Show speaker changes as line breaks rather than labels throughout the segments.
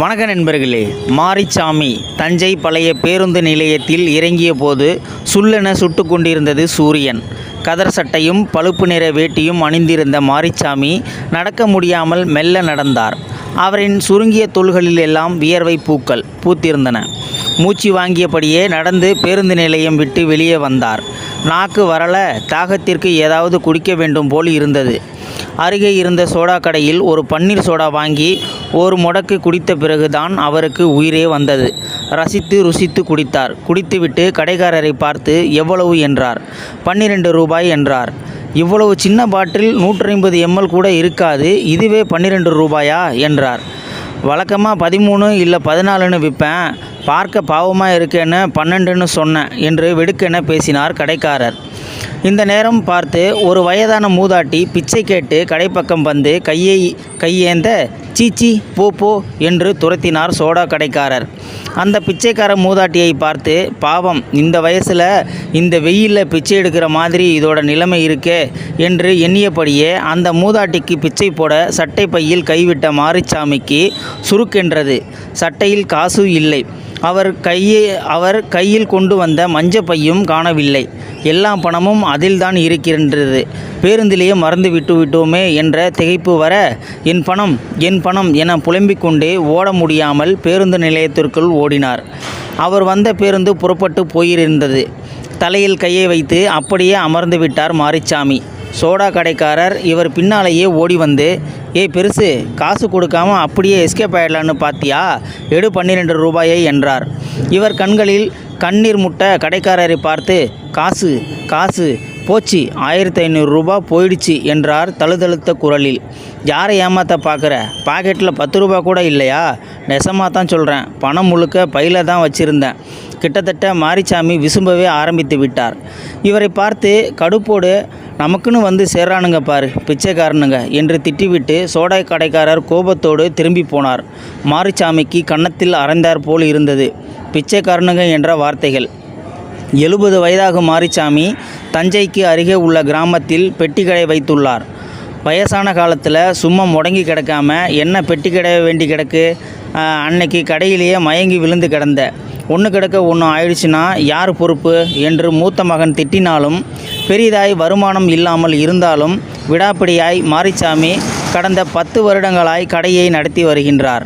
வணக்க நண்பர்களே. மாரிச்சாமி தஞ்சை பழைய பேருந்து நிலையத்தில் இறங்கிய போது சுல்லென சுட்டு கொண்டிருந்தது சூரியன். கதர் சட்டையும் பழுப்பு நிற வேட்டியும் அணிந்திருந்த மாரிச்சாமி நடக்க முடியாமல் மெல்ல நடந்தார். அவரின் சுருங்கிய தோள்களில் எல்லாம் வியர்வை பூக்கள் பூத்திருந்தன. மூச்சு வாங்கியபடியே நடந்து பேருந்து நிலையம் விட்டு வெளியே வந்தார். நாக்கு வரல, தாகத்திற்கு ஏதாவது குடிக்க வேண்டும் போல் இருந்தது. அருகே இருந்த சோடா கடையில் ஒரு பன்னீர் சோடா வாங்கி ஒரு முடக்கு குடித்த பிறகுதான் அவருக்கு உயிரே வந்தது. ரசித்து ருசித்து குடித்தார். குடித்துவிட்டு கடைக்காரரை பார்த்து எவ்வளவு என்றார். 12 ரூபாய் என்றார். இவ்வளவு சின்ன பாட்டில் 150 ml கூட இருக்காது, இதுவே 12 ரூபாயா என்றார். வழக்கமாக 13 இல்லை 14ன்னு விற்பேன், பார்க்க பாவமாக இருக்கேன்னு 12ன்னு சொன்னேன் என்று வெடுக்கென பேசினார் கடைக்காரர். இந்த நேரம் பார்த்து ஒரு வயதான மூதாட்டி பிச்சை கேட்டு கடைப்பக்கம் வந்து கையேந்த சீச்சி போ போ என்று துரத்தினார் சோடா கடைக்காரர். அந்த பிச்சைக்கார மூதாட்டியை பார்த்து, பாவம், இந்த வயசில் இந்த வெயிலில் பிச்சை எடுக்கிற மாதிரி இதோட நிலைமை இருக்கே என்று எண்ணியபடியே அந்த மூதாட்டிக்கு பிச்சை போட சட்டை பையில் கைவிட்ட மாரிச்சாமிக்கு சுருக்கென்றது. சட்டையில் காசு இல்லை. அவர் கையில் கொண்டு வந்த மஞ்ச பையும் காணவில்லை. எல்லா பணமும் அதில்தான் இருக்கின்றது. பேருந்திலேயே மறந்து விட்டோமே என்ற திகைப்பு வர, என் பணம் என புலம்பிக் கொண்டே ஓட முடியாமல் பேருந்து நிலையத்திற்குள் ஓடினார். அவர் வந்த பேருந்து புறப்பட்டு போயிருந்தது. தலையில் கையை வைத்து அப்படியே அமர்ந்து விட்டார் மாரிச்சாமி. சோடா கடைக்காரர் இவர் பின்னாலேயே ஓடி வந்து, ஏய் பெருசு, காசு கொடுக்காம அப்படியே எஸ்கேப் ஆகிடலான்னு பார்த்தியா, எடு 12 ரூபாயை என்றார். இவர் கண்களில் கண்ணீர் முட்ட கடைக்காரரை பார்த்து, காசு காசு போச்சு, 1500 ரூபா போயிடுச்சு என்றார் தழுதழுத்த குரலில். யாரை ஏமாற்ற பார்க்குற? பாக்கெட்டில் 10 ரூபா கூட இல்லையா? நெசமாக தான் சொல்கிறேன், பணம் முழுக்க பையில் தான் வச்சுருந்தேன். கிட்டத்தட்ட மாரிச்சாமி விசும்பவே ஆரம்பித்து விட்டார். இவரை பார்த்து கடுப்போடு, நமக்குன்னு வந்து சேர்றானுங்க பாரு பிச்சைக்காரனுங்க என்று திட்டிவிட்டு சோடா கடைக்காரர் கோபத்தோடு திரும்பி போனார். மாரிச்சாமிக்கு கன்னத்தில் அரைந்தார் போல் இருந்தது பிச்சைக்காரனுங்க என்ற வார்த்தைகள். 70 வயதாகும் மாரிச்சாமி தஞ்சைக்கு அருகே உள்ள கிராமத்தில் பெட்டிக்கடை வைத்துள்ளார். வயசான காலத்தில் சும்மா முடங்கி கிடக்காம என்ன பெட்டிக்கடை வேண்டி கிடக்கு? அன்னைக்கு கடையிலேயே மயங்கி விழுந்து கிடந்த, ஒன்று கிடக்க ஒன்று ஆயிடுச்சுன்னா யார் பொறுப்பு என்று மூத்த மகன் திட்டினாலும், பெரிதாய் வருமானம் இல்லாமல் இருந்தாலும் விடாப்பிடியாய் மாரிச்சாமி கடந்த 10 வருடங்களாய் கடையை நடத்தி வருகின்றார்.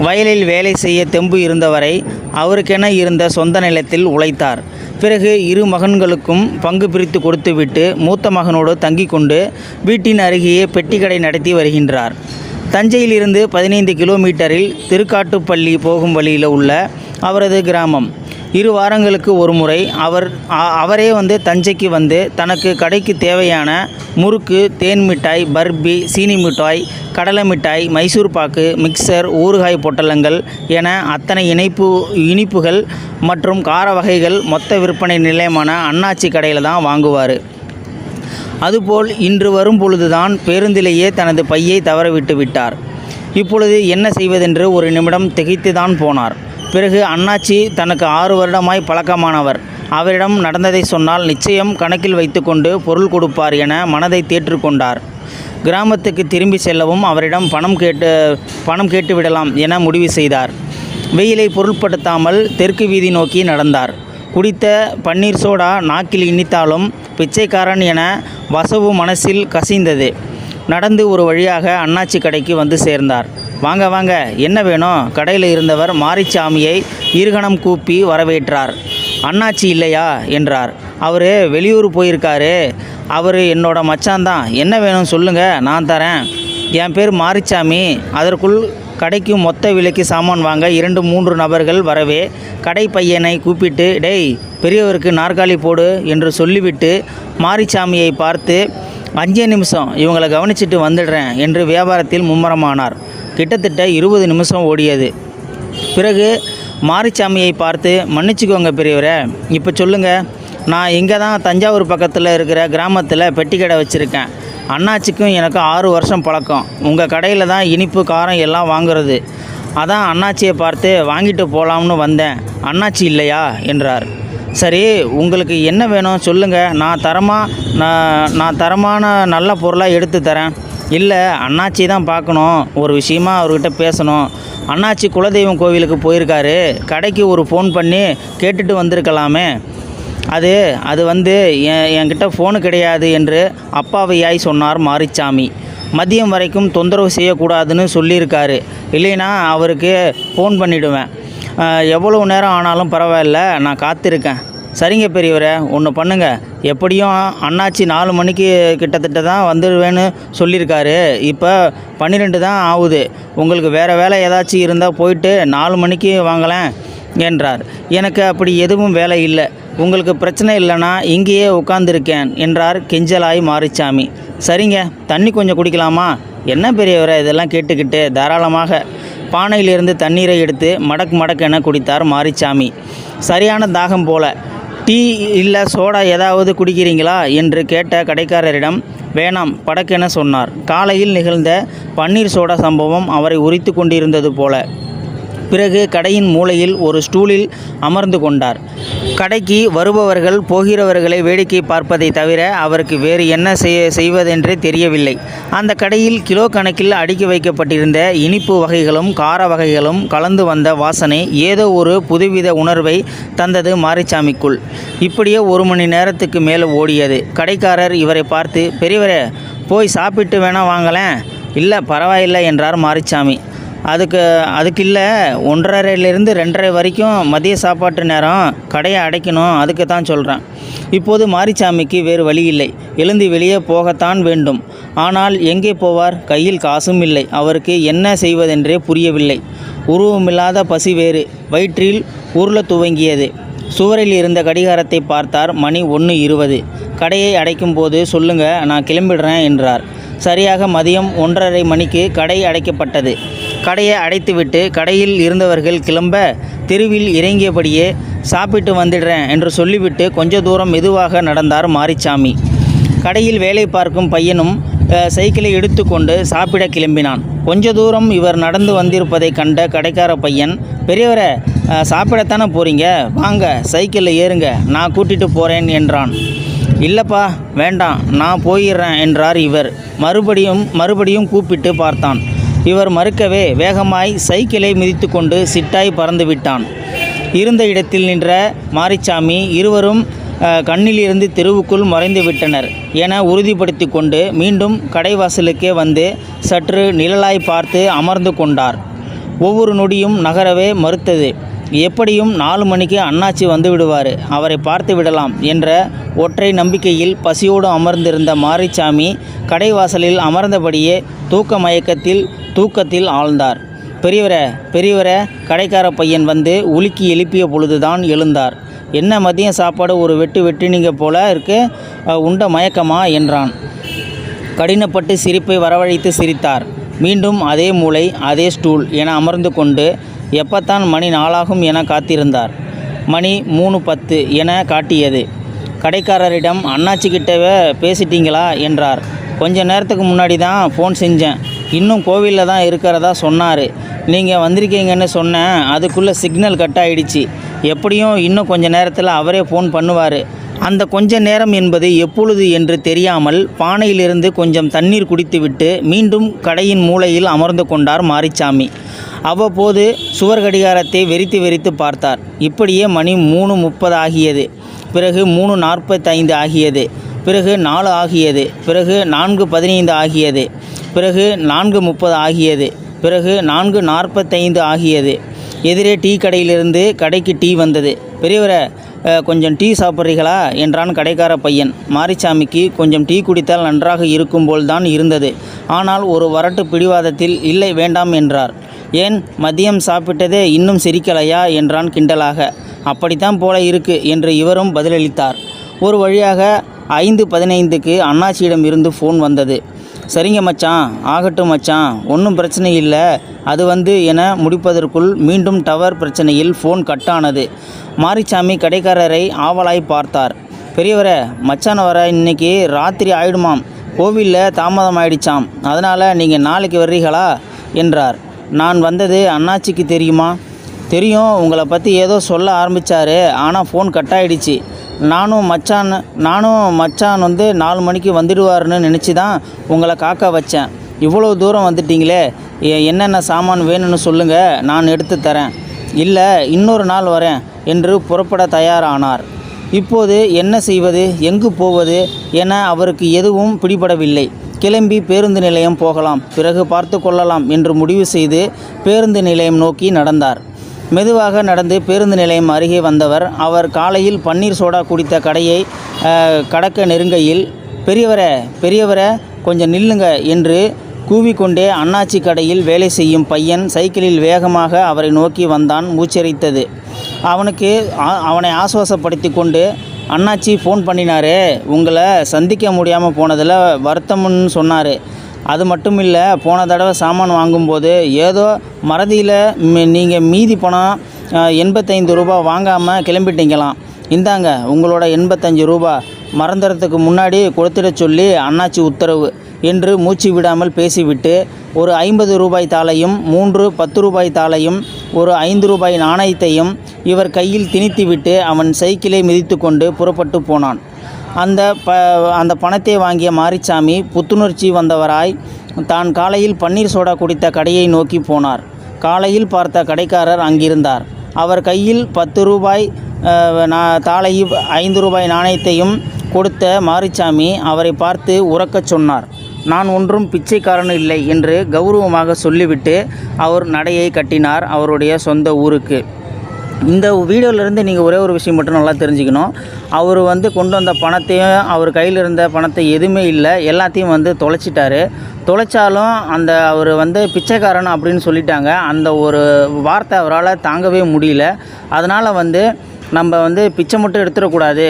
வயலில் வேலை செய்ய தெம்பு இருந்தவரை அவருக்கென இருந்த சொந்த நிலத்தில் உழைத்தார். பிறகு 2 மகன்களுக்கும் பங்கு பிரித்து கொடுத்துவிட்டு மூத்த மகனோடு தங்கி கொண்டு வீட்டின் அருகேயே பெட்டிக்கடை நடத்தி வருகின்றார். தஞ்சையிலிருந்து 15 கிலோமீட்டரில் திருக்காட்டுப்பள்ளி போகும் வழியில் உள்ள அவரது கிராமம். 2 வாரங்களுக்கு ஒரு முறை அவரே தஞ்சைக்கு வந்து தனக்கு கடைக்கு தேவையான முறுக்கு, தேன் மிட்டாய், பர்பி, சீனி மிட்டாய், கடலை மிட்டாய், மைசூர் பாக்கு, மிக்சர், ஊறுகாய் பொட்டலங்கள் என அத்தனை இனிப்புகள் மற்றும் கார வகைகள் மொத்த விற்பனை நிலையமான அண்ணாச்சி கடையில் தான் வாங்குவார். அதுபோல் இன்று வரும் பொழுதுதான் பேருந்திலேயே தனது பையை தவறவிட்டு விட்டார். இப்பொழுது என்ன செய்வதென்று ஒரு நிமிடம் திகைத்து தான் போனார். பிறகு அண்ணாச்சி தனக்கு 6 வருடமாய் பழக்கமானவர். அவரிடம் நடந்ததை சொன்னால் நிச்சயம் கணக்கில் வைத்து கொண்டு பொருள் கொடுப்பார் என மனதை தேற்றுக்கொண்டார். கிராமத்துக்கு திரும்பி செல்லவும் அவரிடம் பணம் கேட்டு விடலாம் என முடிவு செய்தார். வெயிலை பொருட்படுத்தாமல் தெற்கு வீதி நோக்கி நடந்தார். குடித்த பன்னீர் சோடா நாக்கில் இனித்தாலும் பிச்சைக்காரன் என வசவு மனசில் கசிந்தது. நடந்து ஒரு வழியாக அண்ணாச்சி கடைக்கு வந்து சேர்ந்தார். வாங்க வாங்க, என்ன வேணும்? கடையில் இருந்தவர் மாரிச்சாமியை இருகணம் கூப்பி வரவேற்றார். அண்ணாச்சி இல்லையா என்றார். அவர் வெளியூர் போயிருக்காரு. அவர் என்னோட மச்சான்தான். என்ன வேணும் சொல்லுங்கள், நான் தரேன். என் பேர் மாரிச்சாமி. அதற்குள் கடைக்கு மொத்த விலைக்கு சாமான் வாங்க 2-3 நபர்கள் வரவே கடை பையனை கூப்பிட்டு, டேய் பெரியவருக்கு நாற்காலி போடு என்று சொல்லிவிட்டு மாரிச்சாமியை பார்த்து, 5 நிமிஷம், இவங்களை கவனிச்சிட்டு வந்துடுறேன் என்று வியாபாரத்தில் மும்முரமானார். கிட்டத்தட்ட 20 நிமிஷம் ஓடியது. பிறகு மாரிச்சாமியை பார்த்து, மன்னிச்சுக்கோங்க பெரியவரே, இப்போ சொல்லுங்கள், நான் இங்கே தான் தஞ்சாவூர் பக்கத்தில் இருக்கிற கிராமத்தில் பெட்டிக்கடை வச்சுருக்கேன். அண்ணாச்சிக்கும் எனக்கு 6 வருஷம் பழக்கம். உங்கள் கடையில் தான் இனிப்பு, காரம் எல்லாம் வாங்குறது. அதான் அண்ணாச்சியை பார்த்து வாங்கிட்டு போகலாம்னு வந்தேன். அண்ணாச்சி இல்லையா என்றார். சரி, உங்களுக்கு என்ன வேணும் சொல்லுங்கள், நான் தரமான நல்ல பொருளாக எடுத்து தரேன். இல்லை, அண்ணாச்சி தான் பார்க்கணும், ஒரு விஷயமா அவர்கிட்ட பேசணும். அண்ணாச்சி குலதெய்வம் கோவிலுக்கு போயிருக்காரு, கடைக்கு ஒரு ஃபோன் பண்ணி கேட்டுட்டு வந்திருக்கலாமே. அது அது வந்து என்கிட்ட ஃபோனு கிடையாது என்று அப்பாவியாய் சொன்னார் மாரிச்சாமி. மதியம் வரைக்கும் தொந்தரவு செய்யக்கூடாதுன்னு சொல்லியிருக்காரு, இல்லைன்னா அவருக்கு ஃபோன் பண்ணிவிடுவேன். எவ்வளோ நேரம் ஆனாலும் பரவாயில்ல, நான் காத்திருக்கேன். சரிங்க பெரியவரே, ஒன்று பண்ணுங்கள். எப்படியும் அண்ணாச்சி 4 மணிக்கு கிட்டத்தட்ட தான் வந்துடுவேன்னு சொல்லியிருக்காரு. இப்போ 12 தான் ஆகுது. உங்களுக்கு வேறு வேலை ஏதாச்சும் இருந்தால் போயிட்டு 4 மணிக்கு வாங்கலேன் என்றார். எனக்கு அப்படி எதுவும் வேலை இல்லை, உங்களுக்கு பிரச்சனை இல்லைன்னா இங்கேயே உட்காந்துருக்கேன் என்றார் கெஞ்சலாய் மாரிச்சாமி. சரிங்க, தண்ணி கொஞ்சம் குடிக்கலாமா? என்ன பெரியவரை இதெல்லாம் கேட்டுக்கிட்டு? தாராளமாக. பானையிலிருந்து தண்ணீரை எடுத்து மடக் மடக்கென குடித்தார் மாரிச்சாமி. சரியான தாகம் போல. டீ இல்லை சோடா ஏதாவது குடிக்கிறீங்களா என்று கேட்ட கடைக்காரரிடம் வேணாம் படக்கென சொன்னார். காலையில் நிகழ்ந்த பன்னீர் சோடா சம்பவம் அவரை உரித்து கொண்டிருந்தது போல. பிறகு கடையின் மூலையில் ஒரு ஸ்டூலில் அமர்ந்து கொண்டார். கடைக்கு வருபவர்கள் போகிறவர்களை வேடிக்கை பார்ப்பதை தவிர அவருக்கு வேறு என்ன செய்வதென்றே தெரியவில்லை. அந்த கடையில் கிலோ கணக்கில் அடுக்கி வைக்கப்பட்டிருந்த இனிப்பு வகைகளும் கார வகைகளும் கலந்து வந்த வாசனை ஏதோ ஒரு புதுவித உணர்வை தந்தது மாரிச்சாமிக்குள். இப்படியே 1 மணி நேரத்துக்கு மேலே ஓடியது. கடைக்காரர் இவரை பார்த்து, பெரியவரே, போய் சாப்பிட்டு வேணா வாங்கலேன். இல்லை பரவாயில்லை என்றார் மாரிச்சாமி. அதுக்கு இல்லை, 1:30லேருந்து 2:30 வரைக்கும் மதிய சாப்பாட்டு நேரம், கடையை அடைக்கணும், அதுக்கு தான் சொல்கிறேன். இப்போது மாரிச்சாமிக்கு வேறு வழி இல்லை, எழுந்து வெளியே போகத்தான் வேண்டும். ஆனால் எங்கே போவார்? கையில் காசும் இல்லை. அவருக்கு என்ன செய்வதென்றே புரியவில்லை. உருவமில்லாத பசி வேறு வயிற்றில் உருள துவங்கியது. சுவரில் இருந்த கடிகாரத்தை பார்த்தார். மணி 1:20. கடையை அடைக்கும் போது சொல்லுங்க, நான் கிளம்பிடுறேன் என்றார். சரியாக மதியம் 1:30 மணிக்கு கடை அடைக்கப்பட்டது. கடையை அடைத்துவிட்டு கடையில் இருந்தவர்கள் கிளம்ப தெருவில் இறங்கியபடியே சாப்பிட்டு வந்துடுறேன் என்று சொல்லிவிட்டு கொஞ்ச தூரம் மெதுவாக நடந்தார் மாரிச்சாமி. கடையில் வேலை பார்க்கும் பையனும் சைக்கிளை எடுத்துக்கொண்டு சாப்பிட கிளம்பினான். கொஞ்ச தூரம் இவர் நடந்து வந்திருப்பதை கண்ட கடைக்கார பையன், பெரியவரை சாப்பிடத்தானே போகிறீங்க, வாங்க சைக்கிளில் ஏறுங்க, நான் கூட்டிகிட்டு போகிறேன் என்றான். இல்லைப்பா வேண்டாம், நான் போயிடுறேன் என்றார் இவர். மறுபடியும் கூப்பிட்டு பார்த்தான். இவர் மறுக்கவே வேகமாய் சைக்கிளை மிதித்து கொண்டு சிட்டாய் பறந்து விட்டான். இருந்த இடத்தில் நின்ற மாரிச்சாமி இருவரும் கண்ணிலிருந்து தெருவுக்குள் மறைந்து விட்டனர் என உறுதிப்படுத்தி கொண்டு மீண்டும் கடைவாசலுக்கே வந்து சற்று நிழலாய் பார்த்து அமர்ந்து கொண்டார். ஒவ்வொரு நொடியும் நகரவே மறுத்தது. எப்படியும் 4 மணிக்கு அண்ணாச்சி வந்து விடுவார், அவரை பார்த்து விடலாம் என்ற ஒற்றை நம்பிக்கையில் பசியோடு அமர்ந்திருந்த மாரிச்சாமி கடைவாசலில் அமர்ந்தபடியே தூக்கத்தில் ஆழ்ந்தார். பெரியவரே கடைக்கார பையன் வந்து உலுக்கி எழுப்பிய பொழுதுதான் எழுந்தார். என்ன மதியம் சாப்பாடு ஒரு வெட்டினீங்க போல இருக்கு, உண்ட மயக்கமா என்றான். கடினப்பட்டு சிரிப்பை வரவழைத்து சிரித்தார். மீண்டும் அதே மூளை அதே ஸ்டூல் என அமர்ந்து கொண்டு எப்பத்தான் மணி 4 ஆகும் என காத்திருந்தார். மணி 3:10 என காட்டியது. கடைக்காரரிடம் அண்ணாச்சிக்கிட்டவே பேசிட்டீங்களா என்றார். கொஞ்ச நேரத்துக்கு முன்னாடி தான் ஃபோன் செஞ்சேன், இன்னும் கோவிலில் தான் இருக்கிறதா சொன்னார். நீங்கள் வந்திருக்கீங்கன்னு சொன்னேன், அதுக்குள்ளே சிக்னல் கட் ஆகிடுச்சு. எப்படியும் இன்னும் கொஞ்ச நேரத்தில் அவரே ஃபோன் பண்ணுவார். அந்த கொஞ்ச நேரம் என்பது எப்பொழுது என்று தெரியாமல் பானையிலிருந்து கொஞ்சம் தண்ணீர் குடித்துவிட்டு மீண்டும் கடையின் மூலையில் அமர்ந்து கொண்டார் மாரிச்சாமி. அவ்வப்போது சுவர் கடிகாரத்தை வெறித்து பார்த்தார். இப்படியே மணி 3:30 ஆகியது. பிறகு 3:45 ஆகியது. பிறகு 4 ஆகியது. பிறகு 4:15 ஆகியது. பிறகு 4:30 ஆகியது. பிறகு 4:45 ஆகியது. எதிரே டீ கடையிலிருந்து கடைக்கு டீ வந்தது. பெரியவரை, கொஞ்சம் டீ சாப்பிட்றீங்களா என்றான் கடைக்கார பையன். மாரிச்சாமிக்கு கொஞ்சம் டீ குடித்தால் நன்றாக இருக்கும்போல் தான் இருந்தது. ஆனால் ஒரு வரட்டு பிடிவாதத்தில் இல்லை வேண்டாம் என்றார். ஏன், மதியம் சாப்பிட்டதே இன்னும் சிரிக்கலையா என்றான் கிண்டலாக. அப்படித்தான் போல இருக்கு என்று இவரும் பதிலளித்தார். ஒரு வழியாக 5:15க்கு அண்ணாச்சியிடம் இருந்து ஃபோன் வந்தது. சரிங்க மச்சான், ஆகட்டும் மச்சான், ஒன்றும் பிரச்சனை இல்லை, அது வந்து என முடிப்பதற்குள் மீண்டும் டவர் பிரச்சனையில் ஃபோன் கட்டானது. மாரிச்சாமி கடைக்காரரை ஆவலாய் பார்த்தார். பெரியவரை, மச்சான் வர இன்னைக்கு ராத்திரி ஆயிடுமாம், கோவிலில் தாமதம் ஆயிடுச்சாம், அதனால் நீங்கள் நாளைக்கு வர்றீங்களா என்றார். நான் வந்தது அண்ணாச்சிக்கு தெரியுமா? தெரியும், உங்களை பற்றி ஏதோ சொல்ல ஆரம்பித்தார், ஆனால் ஃபோன் கட் ஆகிடுச்சு. நானும் மச்சான் வந்து 4 மணிக்கு வந்துடுவாருன்னு நினச்சி தான் உங்களை காக்க வச்சேன். இவ்வளோ தூரம் வந்துட்டீங்களே, என்னென்ன சாமான் வேணும்னு சொல்லுங்கள், நான் எடுத்து தரேன். இல்லை, இன்னொரு நாள் வரேன் என்று புறப்பட தயாரானார். இப்போது என்ன செய்வது, எங்கு போவது என அவருக்கு எதுவும் பிடிபடவில்லை. கிளம்பி பேருந்து நிலையம் போகலாம், பிறகு பார்த்து கொள்ளலாம் என்று முடிவு செய்து பேருந்து நிலையம் நோக்கி நடந்தார். மெதுவாக நடந்து பேருந்து நிலையம் அருகே வந்தவர், அவர் காலையில் பன்னீர் சோடா குடித்த கடையை கடக்க நெருங்கையில், பெரியவரே கொஞ்சம் நில்லுங்க என்று கூவிக்கொண்டே அண்ணாச்சி கடையில் வேலை செய்யும் பையன் சைக்கிளில் வேகமாக அவரை நோக்கி வந்தான். மூச்சரித்தது. அவனை ஆசுவாசப்படுத்தி கொண்டு, அண்ணாச்சி ஃபோன் பண்ணினாரே, உங்களை சந்திக்க முடியாமல் போனதில் வருத்தம்னு சொன்னார். அது மட்டும் இல்லை, போன தடவை சாமான் வாங்கும்போது ஏதோ மறதியில் நீங்கள் மீதி பணம் 85 ரூபா வாங்காமல் கிளம்பிட்டீங்களாம். இந்தாங்க உங்களோட 85 ரூபா, மறந்துறதுக்கு முன்னாடி கொடுத்துட சொல்லி அண்ணாச்சி உத்தரவு என்று மூச்சு விடாமல் பேசிவிட்டு ஒரு 50 ரூபாய் தாளையும் 3 10 ரூபாய் தாளையும் ஒரு 5 ரூபாய் நாணயத்தையும் இவர் கையில் திணித்துவிட்டு அவன் சைக்கிளை மிதித்து கொண்டு புறப்பட்டு போனான். அந்த பணத்தை வாங்கிய மாரிச்சாமி புத்துணர்ச்சி வந்தவராய் தான் காலையில் பன்னீர் சோடா குடித்த கடையை நோக்கி போனார். காலையில் பார்த்த கடைக்காரர் அங்கிருந்தார். அவர் கையில் 10 ரூபாய் தாளையும் 5 ரூபாய் நாணயத்தையும் கொடுத்த மாரிச்சாமி அவரை பார்த்து உரக்கச் சொன்னார். நான் ஒன்றும் பிச்சைக்காரன் இல்லை என்று கௌரவமாக சொல்லிவிட்டு அவர் நடையை கட்டினார் அவருடைய சொந்த ஊருக்கு. இந்த வீடியோவிலேருந்து நீங்கள் ஒரே ஒரு விஷயம் மட்டும் நல்லா தெரிஞ்சுக்கணும். அவர் கொண்டு வந்த பணத்தையும், அவர் கையில் இருந்த பணத்தை எதுவுமே இல்லை, எல்லாத்தையும் தொலைச்சிட்டாரு. தொலைச்சாலும் அவர் பிச்சைக்காரன் அப்படின்னு சொல்லிட்டாங்க. அந்த ஒரு வார்த்தை அவரால் தாங்கவே முடியல. அதனால் நம்ம பிச்சை மட்டும் எடுத்துடக்கூடாது,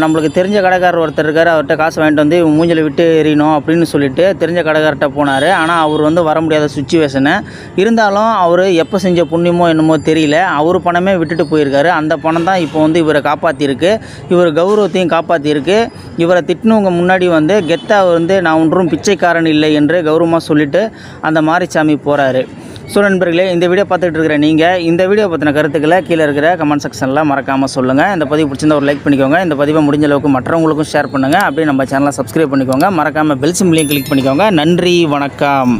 நம்மளுக்கு தெரிஞ்ச கடைக்காரர் ஒருத்தர் இருக்கார், அவர்கிட்ட காசு வாங்கிட்டு வந்து மூஞ்சில் விட்டு எறியணும் அப்படின்னு சொல்லிட்டு தெரிஞ்ச கடைக்காரர்கிட்ட போனார். ஆனால் அவர் வர முடியாத சுச்சுவேஷனு. இருந்தாலும் அவர் எப்போ செஞ்ச புண்ணியமோ என்னமோ தெரியல, அவர் பணமே விட்டுட்டு போயிருக்காரு. அந்த பணம் தான் இப்போ இவரை காப்பாற்றிருக்கு, இவர் கௌரவத்தையும் காப்பாற்றிருக்கு. இவரை திட்டினவங்க முன்னாடி கெத்தாக நான் ஒன்றும் பிச்சைக்காரன் இல்லை என்று கௌரவமாக சொல்லிவிட்டு அந்த மாரிச்சாமி போகிறாரு. ஸோ நண்பர்களே, இந்த வீடியோ பார்த்துட்டு இருக்கிற நீங்கள் இந்த வீடியோ பற்றின கருத்துக்களை கீழே இருக்கிற கமெண்ட் செக்ஷனில் மறக்காமல் சொல்லுங்கள். இந்த பதிவு பிடிச்சிருந்தா ஒரு லைக் பண்ணிக்கோங்க. இந்த பதிவை முடிஞ்ச அளவுக்கு மற்றவங்களுக்கும் ஷேர் பண்ணுங்கள். அப்படியே நம்ம சேனலை சப்ஸ்கிரைப் பண்ணிக்கோங்க. மறக்காமல் பெல் சிம்பளையும் கிளிக் பண்ணிக்கோங்க. நன்றி, வணக்கம்.